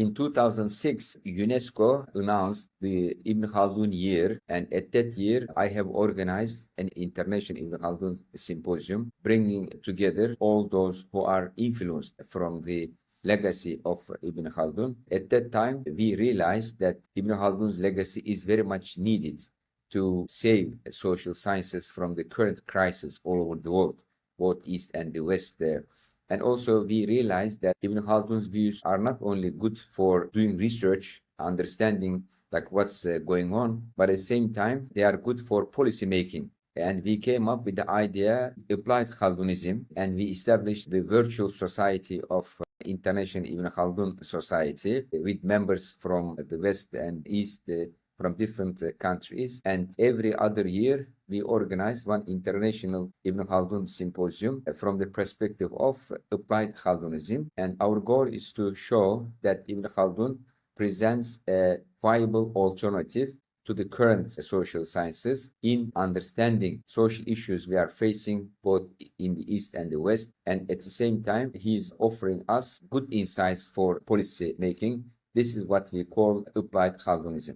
In 2006, UNESCO announced the Ibn Khaldun year, and at that year, I have organized an international Ibn Khaldun symposium, bringing together all those who are influenced from the legacy of Ibn Khaldun. At that time, we realized that Ibn Khaldun's legacy is very much needed to save social sciences from the current crisis all over the world, both East and the West there. And also we realized that Ibn Khaldun's views are not only good for doing research, understanding like what's going on, but at the same time, they are good for policy making. And we came up with the idea, applied Khaldunism, and we established the virtual society of International Ibn Khaldun Society with members from the West and East from different countries. And every other year, we organize one international Ibn Khaldun symposium from the perspective of applied Khaldunism. And our goal is to show that Ibn Khaldun presents a viable alternative to the current social sciences in understanding social issues we are facing both in the East and the West. And at the same time, he's offering us good insights for policy making. This is what we call applied Khaldunism.